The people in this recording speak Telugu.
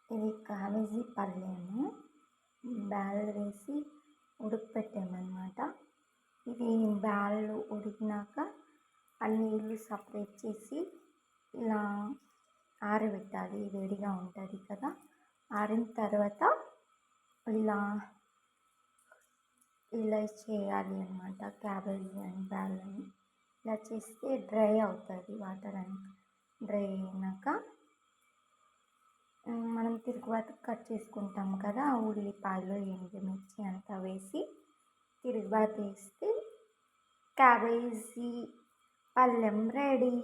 ఇది క్యాబేజీ పళ్ళేము బ్యాళ్ళు వేసి ఉడకపెట్టామన్నమాట. ఇది బ్యాళ్ళు ఉడికినాక ఆ నీళ్ళు సపరేట్ చేసి ఇలా ఆరబెట్టాలి. వేడిగా ఉంటుంది కదా, ఆరిన తర్వాత ఇలా ఇలా చేయాలి అన్నమాట. క్యాబేజీ అండ్ బ్యాళ్ళని ఇలా చేస్తే డ్రై అవుతుంది. వాటర్ అని డ్రై అయినాక మనం తిరుగుబాతు కట్ చేసుకుంటాం కదా, ఉల్లిపాయలు ఎండుమిర్చి అంతా వేసి తిరుగుబాతు వేస్తే క్యాబేజీ పళ్ళెం రెడీ.